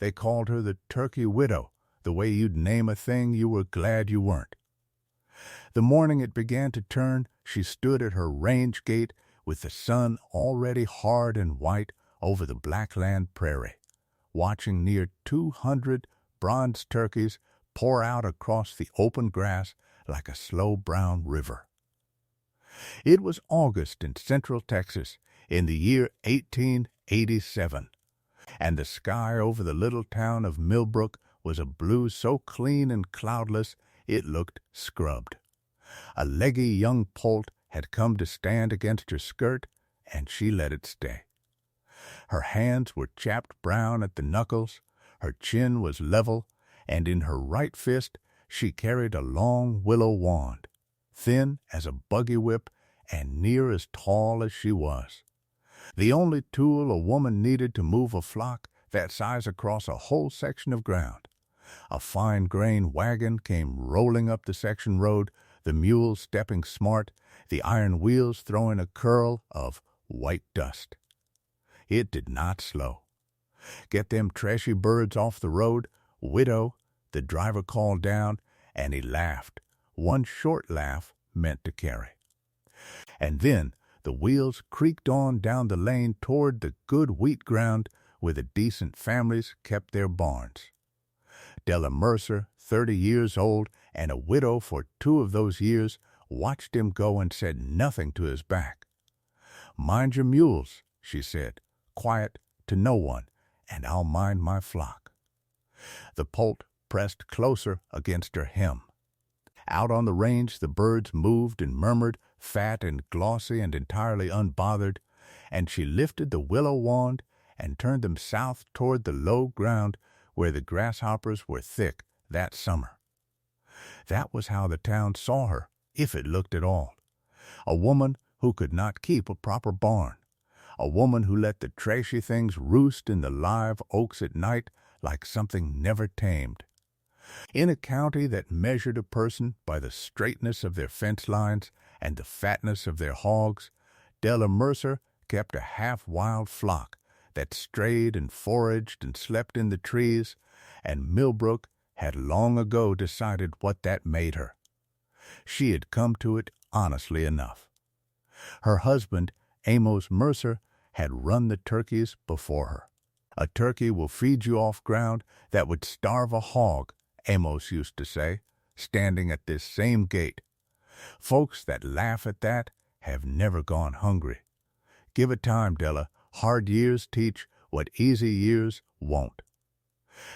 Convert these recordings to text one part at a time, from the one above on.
They called her the turkey widow, the way you'd name a thing you were glad you weren't. The morning it began to turn, she stood at her range gate with the sun already hard and white over the Blackland prairie, watching near 200 bronze turkeys pour out across the open grass like a slow brown river. It was August in central Texas in the year 1887, and the sky over the little town of Millbrook was a blue so clean and cloudless it looked scrubbed. A leggy young poult had come to stand against her skirt, and she let it stay. Her hands were chapped brown at the knuckles, her chin was level, and in her right fist she carried a long willow wand, thin as a buggy whip and near as tall as she was. The only tool a woman needed to move a flock that size across a whole section of ground. A fine grain wagon came rolling up the section road, the mules stepping smart, the iron wheels throwing a curl of white dust. It did not slow. "Get them trashy birds off the road, widow," the driver called down, and he laughed. One short laugh meant to carry. And then the wheels creaked on down the lane toward the good wheat ground where the decent families kept their barns. Della Mercer, 30 years old and a widow for 2 of those years, watched him go and said nothing to his back. "Mind your mules," she said, quiet to no one, "and I'll mind my flock." The poult pressed closer against her hem. Out on the range the birds moved and murmured, fat and glossy and entirely unbothered, and she lifted the willow wand and turned them south toward the low ground where the grasshoppers were thick that summer. That was how the town saw her, if it looked at all. A woman who could not keep a proper barn. A woman who let the trashy things roost in the live oaks at night like something never tamed. In a county that measured a person by the straightness of their fence lines and the fatness of their hogs, Della Mercer kept a half-wild flock that strayed and foraged and slept in the trees, and Millbrook had long ago decided what that made her. She had come to it honestly enough. Her husband, Amos Mercer, had run the turkeys before her. "A turkey will feed you off ground that would starve a hog," Amos used to say, standing at this same gate. "Folks that laugh at that have never gone hungry. Give it time, Della. Hard years teach what easy years won't."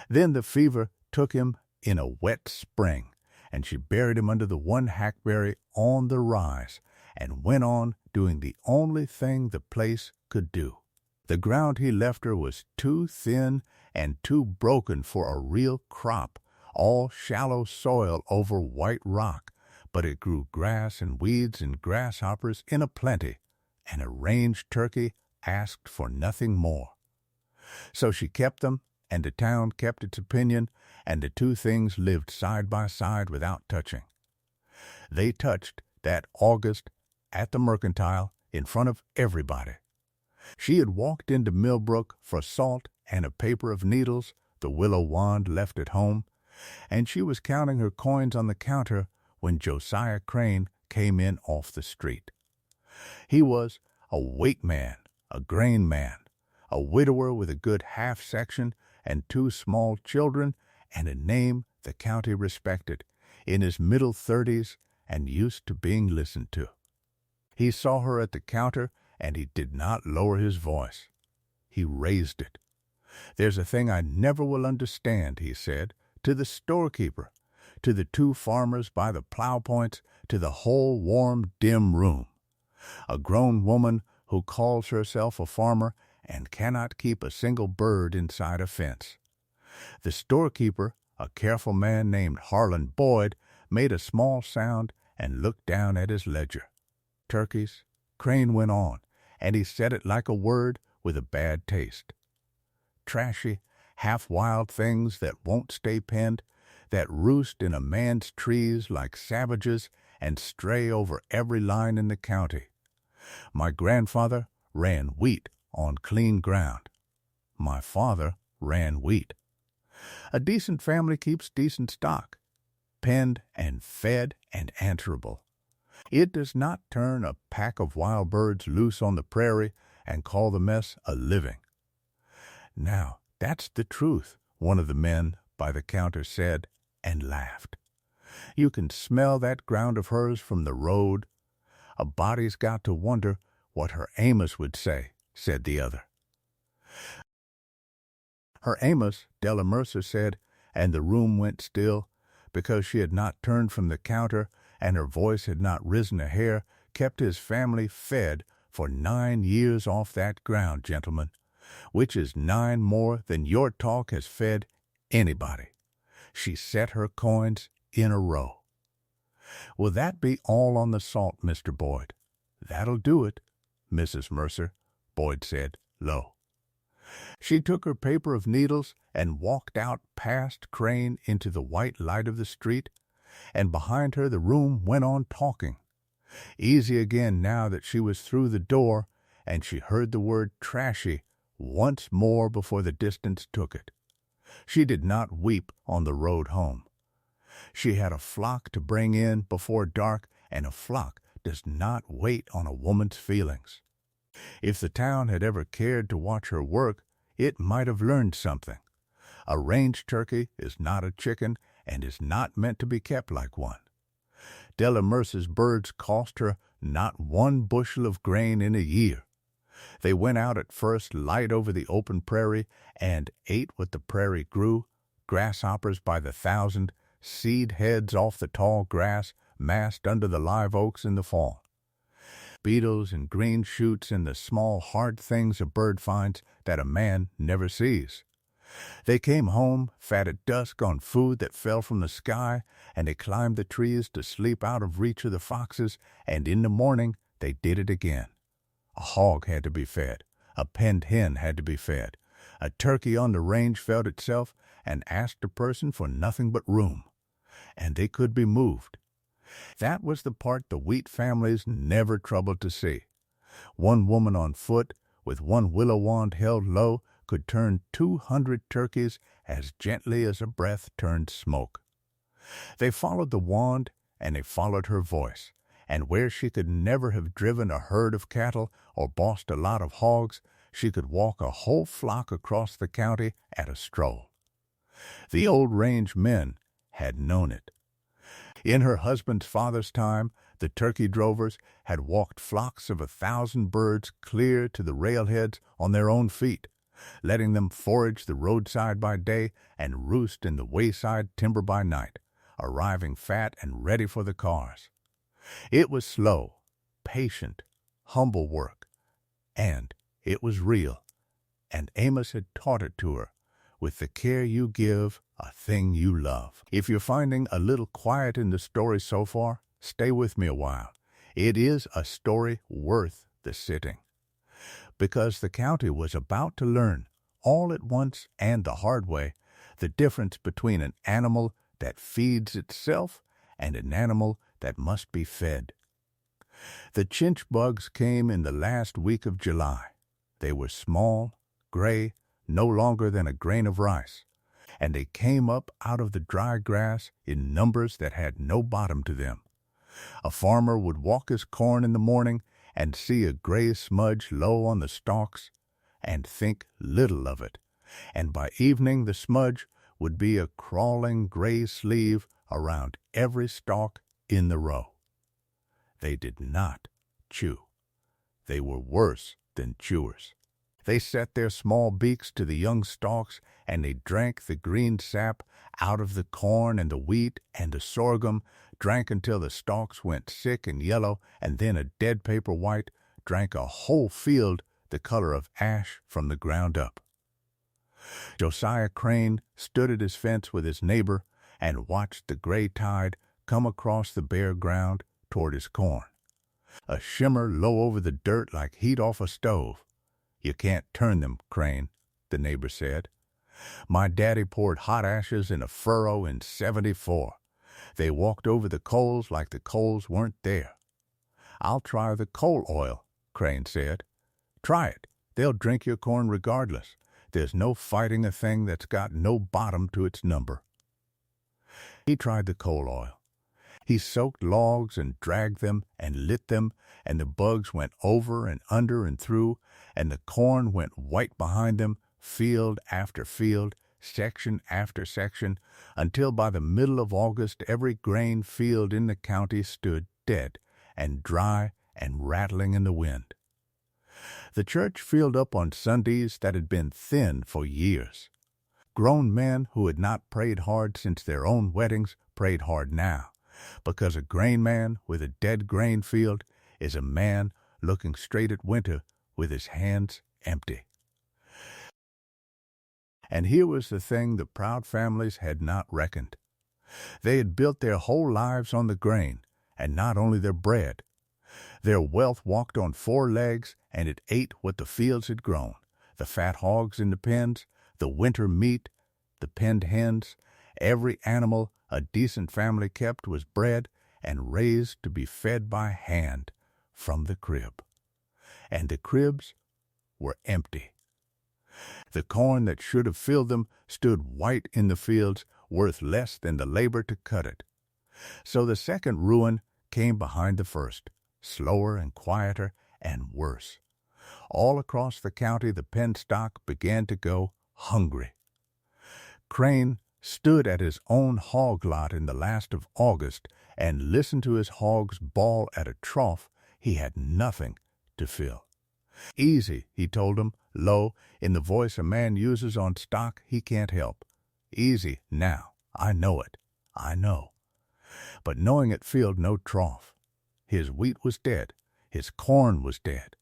Then the fever took him in a wet spring, and she buried him under the one hackberry on the rise, and went on doing the only thing the place could do. The ground he left her was too thin and too broken for a real crop, all shallow soil over white rock, but it grew grass and weeds and grasshoppers in a plenty, and a range turkey asked for nothing more. So she kept them, and the town kept its opinion, and the two things lived side by side without touching. They touched that August at the Mercantile in front of everybody. She had walked into Millbrook for salt and a paper of needles, the willow wand left at home, and she was counting her coins on the counter when Josiah Crane came in off the street. He was a weight man, a grain man, a widower with a good half-section and 2 small children and a name the county respected, in his middle 30s and used to being listened to. He saw her at the counter, and he did not lower his voice. He raised it. "There's a thing I never will understand," he said, to the storekeeper, to the 2 farmers by the plow points, to the whole warm, dim room. A grown woman who calls herself a farmer and cannot keep a single bird inside a fence. The storekeeper, a careful man named Harlan Boyd, made a small sound and looked down at his ledger. "Turkeys," Crane went on, and he said it like a word with a bad taste. "Trashy, half-wild things that won't stay penned, that roost in a man's trees like savages and stray over every line in the county. My grandfather ran wheat on clean ground. My father ran wheat. A decent family keeps decent stock, penned and fed and answerable. It does not turn a pack of wild birds loose on the prairie and call the mess a living. Now, that's the truth, one of the men by the counter said, and laughed. You can smell that ground of hers from the road. A body's got to wonder what her Amos would say, said the other. Her Amos, Della Mercer said, and the room went still, because she had not turned from the counter and her voice had not risen a hair, kept his family fed for 9 years off that ground, gentlemen, which is 9 more than your talk has fed anybody. She set her coins in a row. Will that be all on the salt, Mr. Boyd? That'll do it, Mrs. Mercer, Boyd said, low. She took her paper of needles and walked out past Crane into the white light of the street, and behind her the room went on talking. Easy again now that she was through the door, and she heard the word trashy once more before the distance took it. She did not weep on the road home. She had a flock to bring in before dark, and a flock does not wait on a woman's feelings. If the town had ever cared to watch her work, it might have learned something. A range turkey is not a chicken and is not meant to be kept like one. Della Mercer's birds cost her not 1 bushel of grain in a year. They went out at first light over the open prairie and ate what the prairie grew, grasshoppers by the thousand, seed heads off the tall grass massed under the live oaks in the fall. Beetles and green shoots and the small hard things a bird finds that a man never sees. They came home, fat at dusk on food that fell from the sky, and they climbed the trees to sleep out of reach of the foxes, and in the morning they did it again. A hog had to be fed, a penned hen had to be fed. A turkey on the range fed itself and asked a person for nothing but room, and they could be moved. That was the part the wheat families never troubled to see. One woman on foot, with one willow wand held low, could turn 200 turkeys as gently as a breath turned smoke. They followed the wand, and they followed her voice, and where she could never have driven a herd of cattle or bossed a lot of hogs, she could walk a whole flock across the county at a stroll. The old range men had known it. In her husband's father's time, the turkey drovers had walked flocks of 1,000 birds clear to the railheads on their own feet, letting them forage the roadside by day and roost in the wayside timber by night, arriving fat and ready for the cars. It was slow, patient, humble work, and it was real, and Amos had taught it to her, with the care you give a thing you love. If you're finding a little quiet in the story so far, stay with me a while. It is a story worth the sitting. Because the county was about to learn, all at once and the hard way, the difference between an animal that feeds itself and an animal that must be fed. The chinch bugs came in the last week of July. They were small, gray, no longer than a grain of rice, and they came up out of the dry grass in numbers that had no bottom to them. A farmer would walk his corn in the morning and see a gray smudge low on the stalks and think little of it, and by evening the smudge would be a crawling gray sleeve around every stalk in the row. They did not chew. They were worse than chewers. They set their small beaks to the young stalks, and they drank the green sap out of the corn and the wheat and the sorghum, drank until the stalks went sick and yellow, and then a dead paper white, drank a whole field the color of ash from the ground up. Josiah Crane stood at his fence with his neighbor and watched the gray tide come across the bare ground toward his corn. A shimmer low over the dirt like heat off a stove. You can't turn them, Crane, the neighbor said. My daddy poured hot ashes in a furrow in '74. They walked over the coals like the coals weren't there. I'll try the coal oil, Crane said. Try it. They'll drink your corn regardless. there's no fighting a thing that's got no bottom to its number. He tried the coal oil. He soaked logs and dragged them and lit them, and the bugs went over and under and through, and the corn went white behind them, field after field, section after section, until by the middle of August every grain field in the county stood dead and dry and rattling in the wind. The church filled up on Sundays that had been thin for years. Grown men who had not prayed hard since their own weddings prayed hard now, because a grain man with a dead grain field is a man looking straight at winter with his hands empty. And here was the thing the Proud families had not reckoned. They had built their whole lives on the grain, and not only their bread. Their wealth walked on 4 legs, and it ate what the fields had grown, the fat hogs in the pens, the winter meat, the penned hens. Every animal a decent family kept was bred and raised to be fed by hand from the crib. And the cribs were empty. The corn that should have filled them stood white in the fields, worth less than the labor to cut it. So the second ruin came behind the first, slower and quieter and worse. All across the county the penstock began to go hungry. Crane stood at his own hog lot in the last of August and listened to his hogs bawl at a trough he had nothing to fill. "Easy," he told them, low, in the voice a man uses on stock he can't help. "Easy now. I know it. I know." But knowing it filled no trough. His wheat was dead. His corn was dead.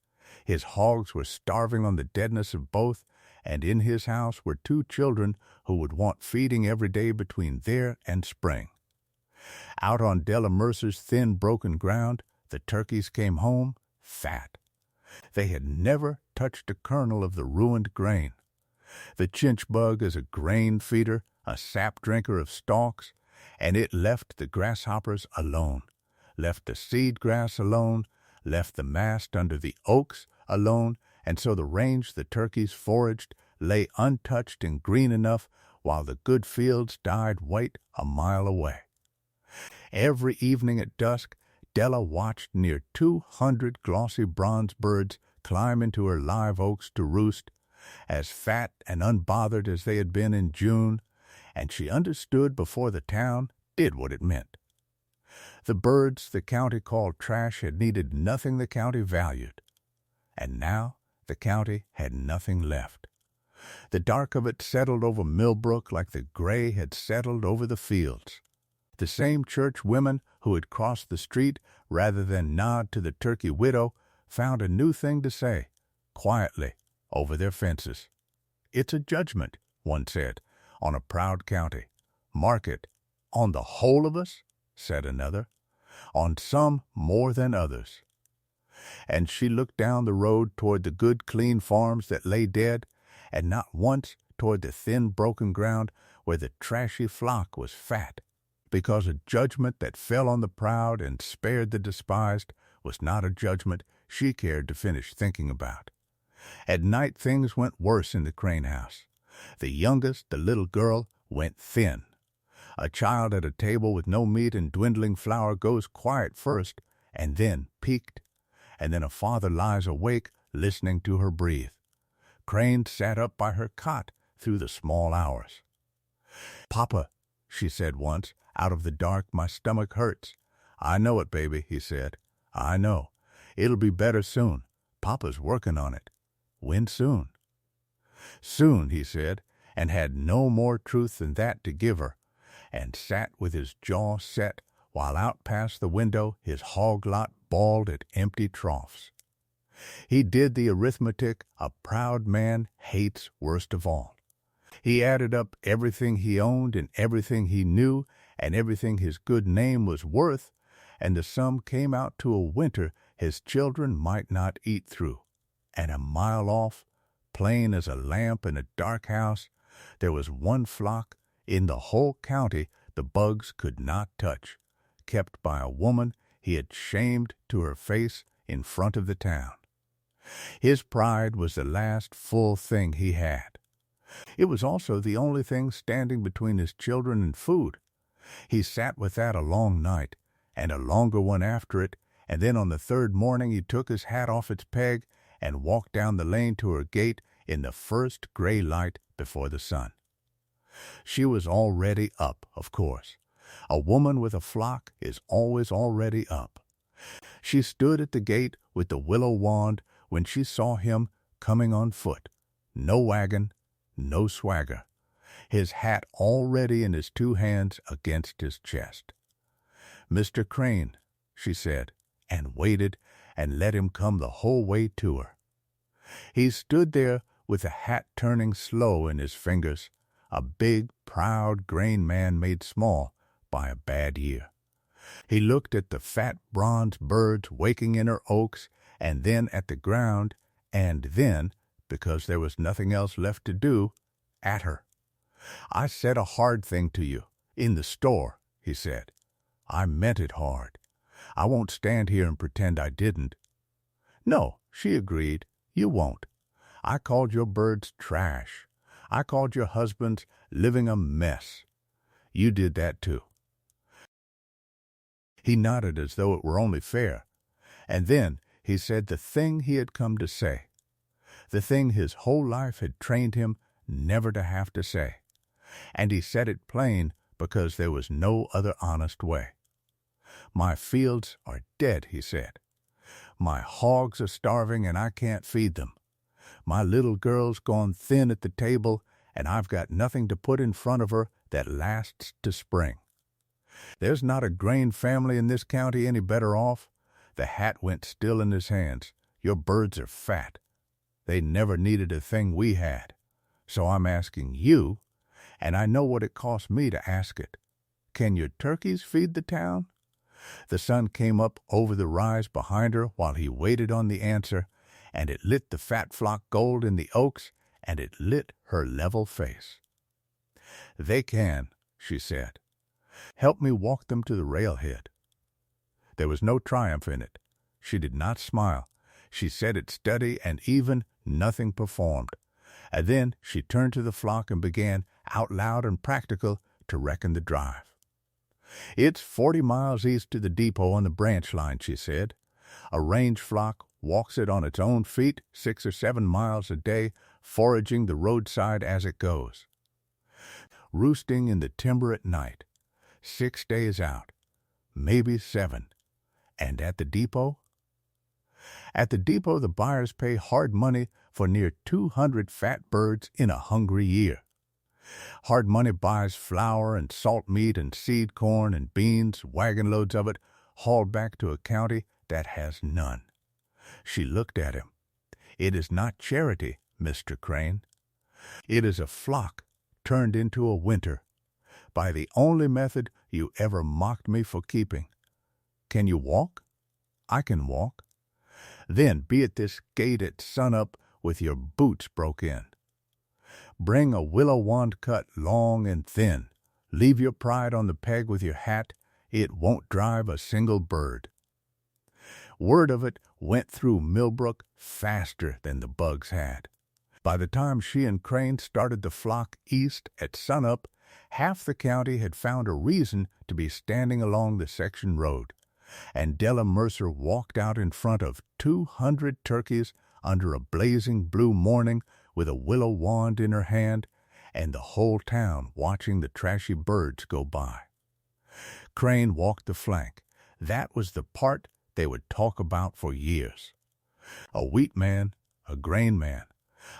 His hogs were starving on the deadness of both, and in his house were 2 children who would want feeding every day between there and spring. Out on Della Mercer's thin, broken ground, the turkeys came home fat. They had never touched a kernel of the ruined grain. The chinch bug is a grain feeder, a sap drinker of stalks, and it left the grasshoppers alone, left the seed grass alone, left the mast under the oaks alone, and so the range the turkeys foraged lay untouched and green enough while the good fields died white a mile away. Every evening at dusk, Della watched near 200 glossy bronze birds climb into her live oaks to roost, as fat and unbothered as they had been in June, and she understood before the town did what it meant. The birds the county called trash had needed nothing the county valued, and now the county had nothing left. The dark of it settled over Millbrook like the gray had settled over the fields. The same church women who had crossed the street rather than nod to the turkey widow found a new thing to say, quietly, over their fences. "It's a judgment," one said, "on a proud county." "Mark it, on the whole of us," said another, "on some more than others." And she looked down the road toward the good clean farms that lay dead, and not once toward the thin broken ground where the trashy flock was fat, because a judgment that fell on the proud and spared the despised was not a judgment she cared to finish thinking about. At night things went worse in the Crane house. The youngest, the little girl, went thin. A child at a table with no meat and dwindling flour goes quiet first, and then peaked, and then a father lies awake listening to her breathe. Crane sat up by her cot through the small hours. "Papa," she said once, out of the dark, "my stomach hurts." "I know it, baby," he said. "I know. It'll be better soon. Papa's working on it." "When soon?" "Soon," he said, and had no more truth than that to give her, and sat with his jaw set while out past the window his hog lot bawled at empty troughs. He did the arithmetic a proud man hates worst of all. He added up everything he owned and everything he knew and everything his good name was worth, and the sum came out to a winter his children might not eat through. And a mile off, plain as a lamp in a dark house, there was one flock in the whole county the bugs could not touch, kept by a woman he had shamed to her face in front of the town. His pride was the last full thing he had. It was also the only thing standing between his children and food. He sat with that a long night, and a longer one after it, and then on the third morning he took his hat off its peg and walked down the lane to her gate in the first gray light before the sun. She was already up, of course. A woman with a flock is always already up. She stood at the gate with the willow wand when she saw him coming on foot. No wagon, no swagger. His hat already in his two hands against his chest. "Mr. Crane," she said, and waited and let him come the whole way to her. He stood there with the hat turning slow in his fingers, a big, proud grain man made small by a bad year. He looked at the fat bronze birds waking in her oaks, and then at the ground, and then, because there was nothing else left to do, at her. "I said a hard thing to you, in the store," he said. "I meant it hard. I won't stand here and pretend I didn't." "No," she agreed, "you won't. I called your birds trash. I called your husbands living a mess. You did that too." He nodded as though it were only fair, and then he said the thing he had come to say, the thing his whole life had trained him never to have to say, and he said it plain because there was no other honest way. "My fields are dead," he said. "My hogs are starving and I can't feed them. My little girl's gone thin at the table, and I've got nothing to put in front of her that lasts to spring. There's not a grain family in this county any better off." The hat went still in his hands. "Your birds are fat. They never needed a thing we had. So I'm asking you, and I know what it cost me to ask it. Can your turkeys feed the town?" The sun came up over the rise behind her while he waited on the answer, and it lit the fat flock gold in the oaks, and it lit her level face. "They can," she said. "Help me walk them to the railhead." There was no triumph in it. She did not smile. She said it steady and even, nothing performed. And then she turned to the flock and began, out loud and practical, to reckon the drive. "It's 40 miles east to the depot on the branch line," she said. "A range flock walks it on its own feet 6 or 7 miles a day, foraging the roadside as it goes. Roosting in the timber at night, 6 days out, maybe 7. And at the depot? At the depot the buyers pay hard money for near 200 fat birds in a hungry year. Hard money buys flour and salt meat and seed corn and beans, wagon loads of it, hauled back to a county that has none." She looked at him. "It is not charity, Mr. Crane. It is a flock turned into a winter, by the only method you ever mocked me for keeping. Can you walk?" "I can walk." "Then be at this gate at sunup with your boots broke in. Bring a willow wand cut long and thin. Leave your pride on the peg with your hat. It won't drive a single bird." Word of it went through Millbrook faster than the bugs had. By the time she and Crane started the flock east at sunup, half the county had found a reason to be standing along the section road, and Della Mercer walked out in front of 200 turkeys under a blazing blue morning with a willow wand in her hand, and the whole town watching the trashy birds go by. Crane walked the flank. That was the part they would talk about for years. A wheat man, a grain man,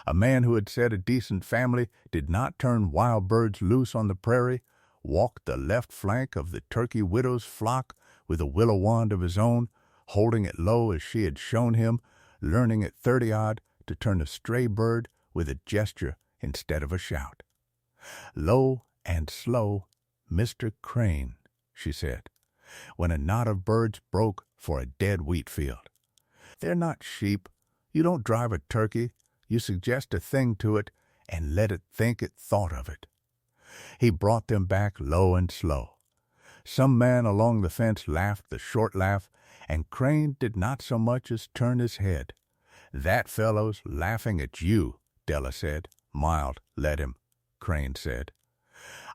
a man who had said a decent family did not turn wild birds loose on the prairie, walked the left flank of the turkey widow's flock with a willow wand of his own, holding it low as she had shown him, learning at 30-odd to turn a stray bird with a gesture instead of a shout. "Low and slow, Mr. Crane," she said, when a knot of birds broke for a dead wheat field. "They're not sheep. You don't drive a turkey. You suggest a thing to it and let it think it thought of it." He brought them back low and slow. Some man along the fence laughed the short laugh, and Crane did not so much as turn his head. "That fellow's laughing at you," Della said, Mild, let him, Crane said.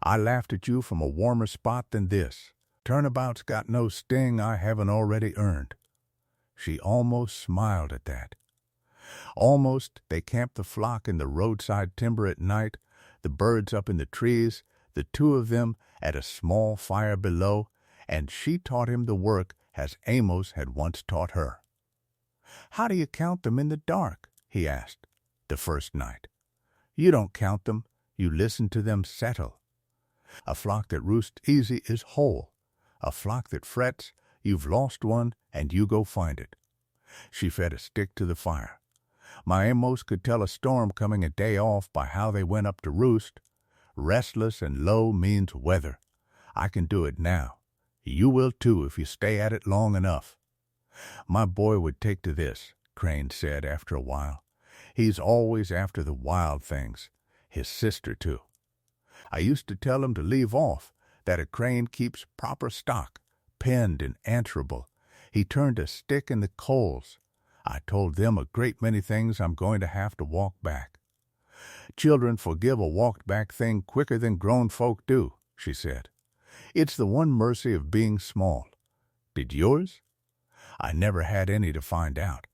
I laughed at you from a warmer spot than this. Turnabout's got no sting I haven't already earned. She almost smiled at that. Almost they camped the flock in the roadside timber at night, the birds up in the trees, the two of them at a small fire below, and she taught him the work as Amos had once taught her. How do you count them in the dark? He asked, the first night. You don't count them, you listen to them settle. A flock that roosts easy is whole. A flock that frets, you've lost one and you go find it. She fed a stick to the fire. My Amos could tell a storm coming a day off by how they went up to roost. Restless and low means weather. I can do it now. You will too if you stay at it long enough. My boy would take to this, Crane said after a while. He's always after the wild things. His sister, too. I used to tell him to leave off, that a Crane keeps proper stock, penned and answerable. He turned a stick in the coals. I told them a great many things I'm going to have to walk back. Children forgive a walked-back thing quicker than grown folk do, she said. It's the one mercy of being small. Did yours? I never had any to find out.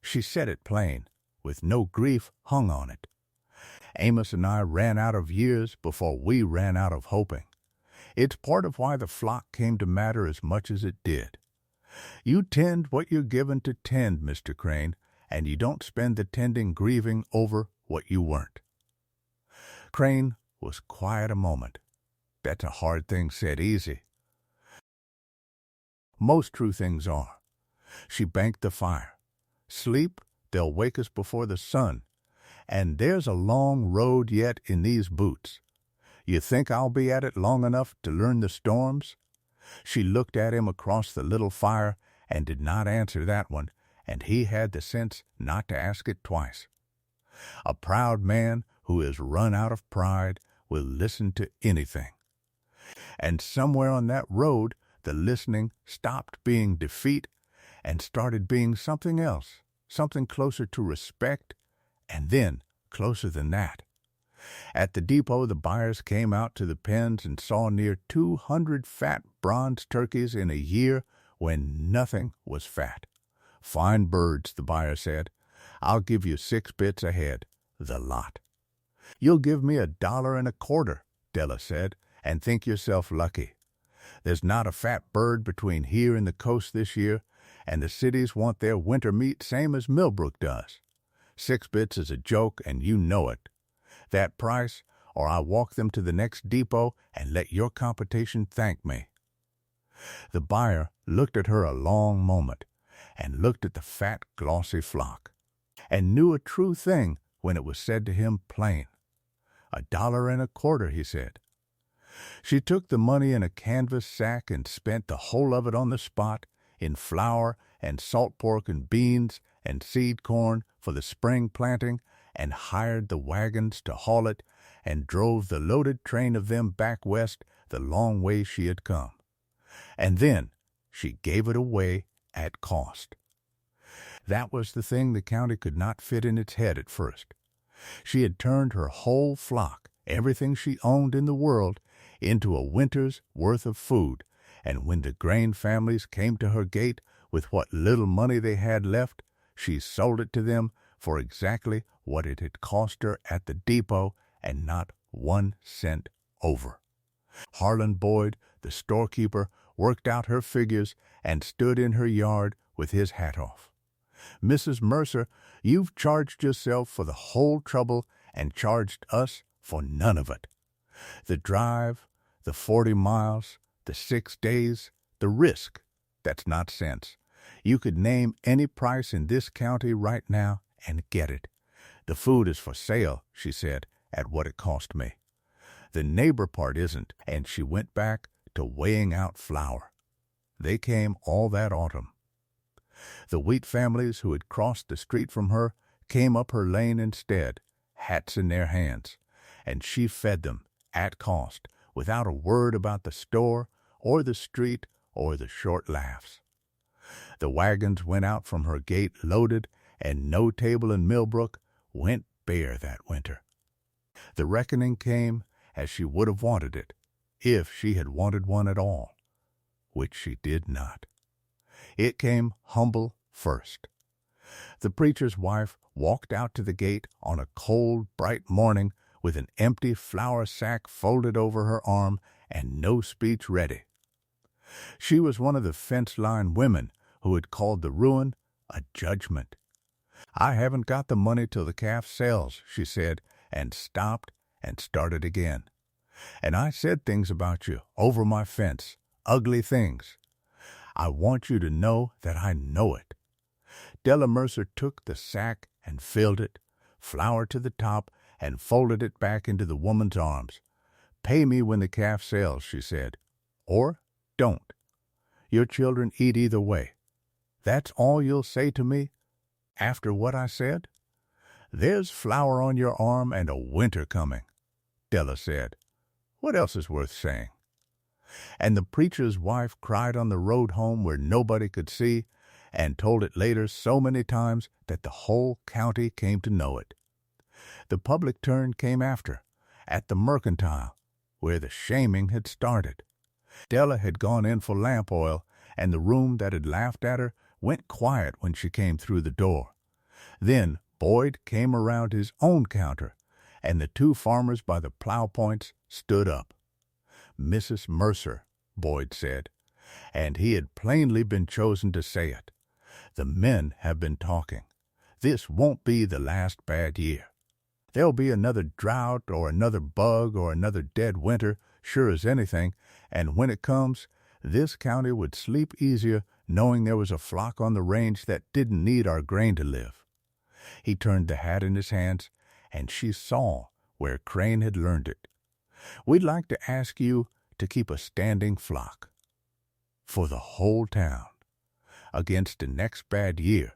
She said it plain, with no grief hung on it. Amos and I ran out of years before we ran out of hoping. It's part of why the flock came to matter as much as it did. You tend what you're given to tend, Mr. Crane, and you don't spend the tending grieving over what you weren't. Crane was quiet a moment. That's a hard thing said easy. Most true things are. She banked the fire. Sleep, they'll wake us before the sun. And there's a long road yet in these boots. You think I'll be at it long enough to learn the storms? She looked at him across the little fire and did not answer that one, and he had the sense not to ask it twice. A proud man who is run out of pride will listen to anything. And somewhere on that road, the listening stopped being defeat and started being something else, something closer to respect, and then closer than that. At the depot, the buyers came out to the pens and saw near 200 fat bronze turkeys in a year when nothing was fat. Fine birds, the buyer said. I'll give you 6 bits a head, the lot. You'll give me $1.25, Della said, and think yourself lucky. There's not a fat bird between here and the coast this year, and the cities want their winter meat same as Millbrook does. 6 bits is a joke, and you know it. That price, or I walk them to the next depot and let your competition thank me. The buyer looked at her a long moment, and looked at the fat, glossy flock, and knew a true thing when it was said to him plain. $1.25, he said. She took the money in a canvas sack and spent the whole of it on the spot, in flour and salt pork and beans and seed corn for the spring planting, and hired the wagons to haul it, and drove the loaded train of them back west the long way she had come. And then she gave it away at cost. That was the thing the county could not fit in its head at first. She had turned her whole flock, everything she owned in the world, into a winter's worth of food, and when the grain families came to her gate with what little money they had left, she sold it to them for exactly what it had cost her at the depot, and not 1 cent over. Harlan Boyd, the storekeeper, worked out her figures and stood in her yard with his hat off. Mrs. Mercer, you've charged yourself for the whole trouble and charged us for none of it. The drive, the 40 miles, the 6 days, the risk, that's not sense. You could name any price in this county right now and get it. The food is for sale, she said, at what it cost me. The neighbor part isn't, and she went back to weighing out flour. They came all that autumn. The wheat families who had crossed the street from her came up her lane instead, hats in their hands, and she fed them at cost, without a word about the store or the street or the short laughs. The wagons went out from her gate loaded, and no table in Millbrook went bare that winter. The reckoning came as she would have wanted it, if she had wanted one at all, which she did not. It came humble first. The preacher's wife walked out to the gate on a cold, bright morning with an empty flour sack folded over her arm and no speech ready. She was one of the fence-line women who had called the ruin a judgment. "I haven't got the money till the calf sells," she said, and stopped and started again. "And I said things about you over my fence, ugly things. I want you to know that I know it." Della Mercer took the sack and filled it, flour to the top, and folded it back into the woman's arms. "Pay me when the calf sells," she said, "or don't. Your children eat either way. That's all you'll say to me after what I said?" "There's flour on your arm and a winter coming," Della said. "What else is worth saying?" And the preacher's wife cried on the road home where nobody could see, and told it later so many times that the whole county came to know it. The public turn came after, at the Mercantile, where the shaming had started. Della had gone in for lamp oil, and the room that had laughed at her went quiet when she came through the door. Then Boyd came around his own counter, and the two farmers by the plow points stood up. "Mrs. Mercer," Boyd said, and he had plainly been chosen to say it. "The men have been talking. This won't be the last bad year. There'll be another drought or another bug or another dead winter, sure as anything, and when it comes, this county would sleep easier knowing there was a flock on the range that didn't need our grain to live." He turned the hat in his hands, and she saw where Crane had learned it. "We'd like to ask you to keep a standing flock for the whole town. Against the next bad year,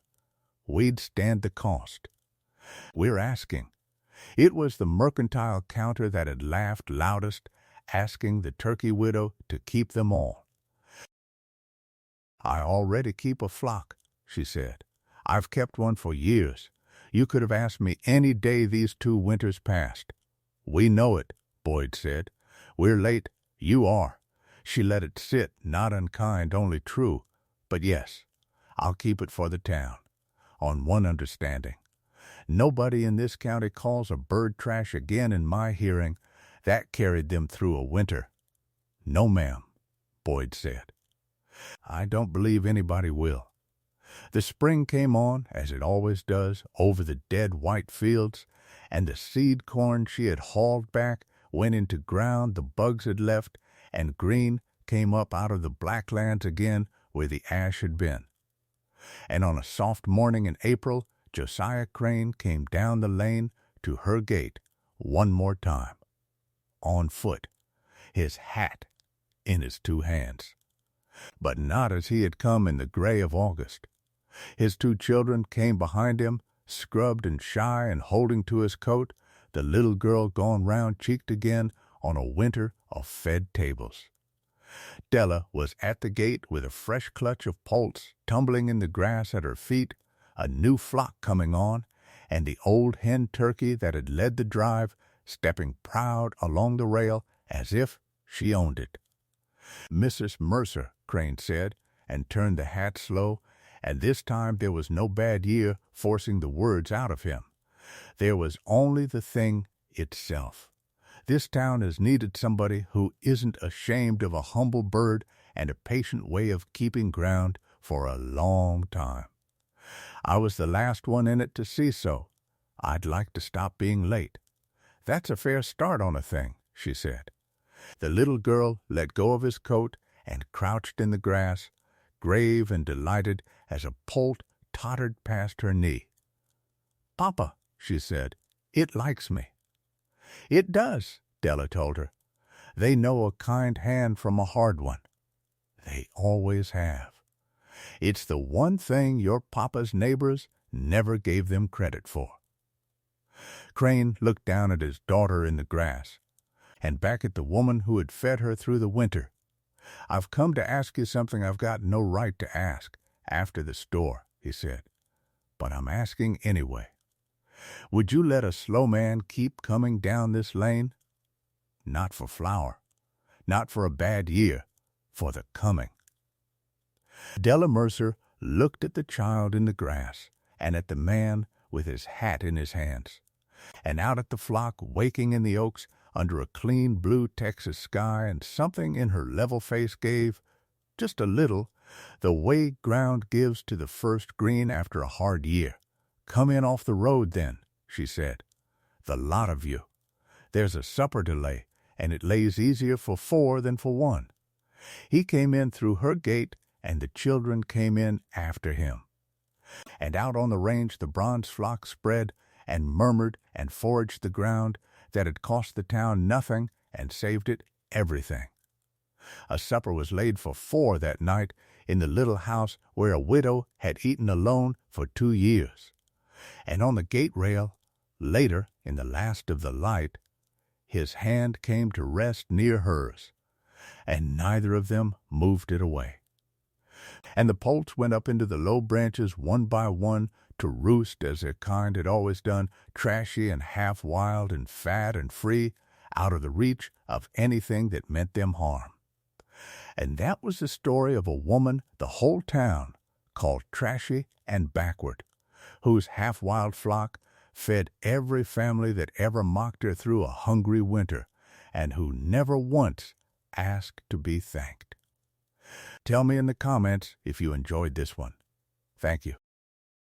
we'd stand the cost. We're asking." It was the Mercantile counter that had laughed loudest, asking the turkey widow to keep them all. "I already keep a flock," she said. "I've kept one for years. You could have asked me any day these 2 winters past." "We know it," Boyd said. "We're late. You are." She let it sit, not unkind, only true. "But yes, I'll keep it for the town, on one understanding. Nobody in this county calls a bird trash again in my hearing. That carried them through a winter." "No, ma'am," Boyd said. "I don't believe anybody will." The spring came on, as it always does, over the dead white fields, and the seed corn she had hauled back went into ground the bugs had left, and green came up out of the black lands again where the ash had been. And on a soft morning in April, Josiah Crane came down the lane to her gate one more time, on foot, his hat in his 2 hands. But not as he had come in the gray of August. His 2 children came behind him, scrubbed and shy and holding to his coat, the little girl gone round-cheeked again on a winter of fed tables. Della was at the gate with a fresh clutch of poults tumbling in the grass at her feet, a new flock coming on, and the old hen turkey that had led the drive stepping proud along the rail as if she owned it. "Mrs. Mercer," Crane said, and turned the hat slow, and this time there was no bad year forcing the words out of him. There was only the thing itself. This town has needed somebody who isn't ashamed of a humble bird and a patient way of keeping ground for a long time. I was the last one in it to see so. I'd like to stop being late. That's a fair start on a thing," she said. The little girl let go of his coat and crouched in the grass, grave and delighted as a poult tottered past her knee. "Papa," she said, "it likes me." "It does," Della told her. "They know a kind hand from a hard one. They always have. It's the one thing your papa's neighbors never gave them credit for." Crane looked down at his daughter in the grass, and back at the woman who had fed her through the winter. "I've come to ask you something I've got no right to ask after the store," he said. "But I'm asking anyway. Would you let a slow man keep coming down this lane? Not for flour, not for a bad year, for the coming. Della Mercer looked at the child in the grass and at the man with his hat in his hands, and out at the flock waking in the oaks under a clean blue Texas sky, and something in her level face gave, just a little, the way ground gives to the first green after a hard year. "Come in off the road, then," she said, "the lot of you. There's a supper to lay, and it lays easier for 4 than for 1. He came in through her gate, and the children came in after him. And out on the range the bronze flock spread, and murmured and foraged the ground that had cost the town nothing and saved it everything. A supper was laid for 4 that night in the little house where a widow had eaten alone for 2 years. And on the gate rail, later in the last of the light, his hand came to rest near hers, and neither of them moved it away. And the poults went up into the low branches one by one to roost as their kind had always done, trashy and half-wild and fat and free, out of the reach of anything that meant them harm. And that was the story of a woman the whole town called trashy and backward, whose half-wild flock fed every family that ever mocked her through a hungry winter, and who never once asked to be thanked. Tell me in the comments if you enjoyed this one. Thank you.